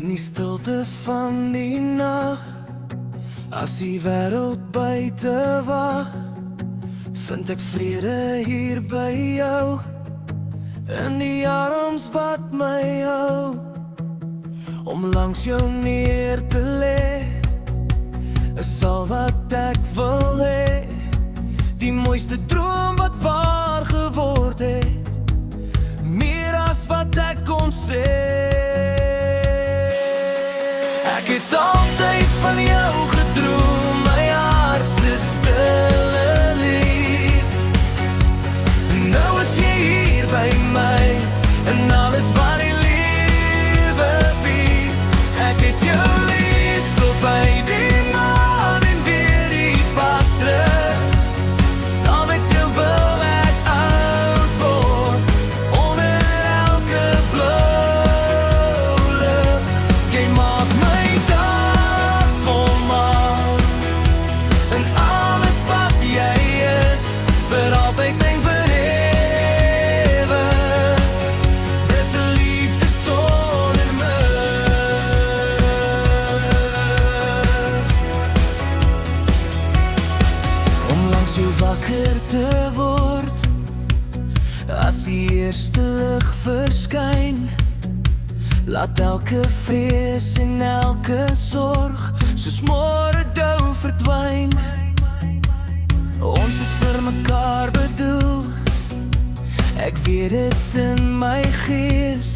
In die stilte van die nag, as die wêreld buite wag, vind ek vrede hier by jou, in die arms wat my hou. Om langs jou neer te lê, is al wat ek wil hê. Die mooiste droom wat waar geword het, meer as wat ek kon sê. Ek het altyd van jou gedroom, my hart se stille lied. Nou is jy hier by my, en alles wat die lewe bied. Ek het jou lief tot by die maan en weer die pad terug. Saam met jou wil ek oud word, onder elke blou lig. Jy maak my dag volmaak, en alles wat jy is, vir altyd en vir ewig. Dis 'n liefde sonder mis. Om langs jou wakker te word, as die eerste lig verskyn. Laat elke vrees en elke sorg, soos môre dou verdwyn. Ons is vir mekaar bedoel, ek weet dit in my gees.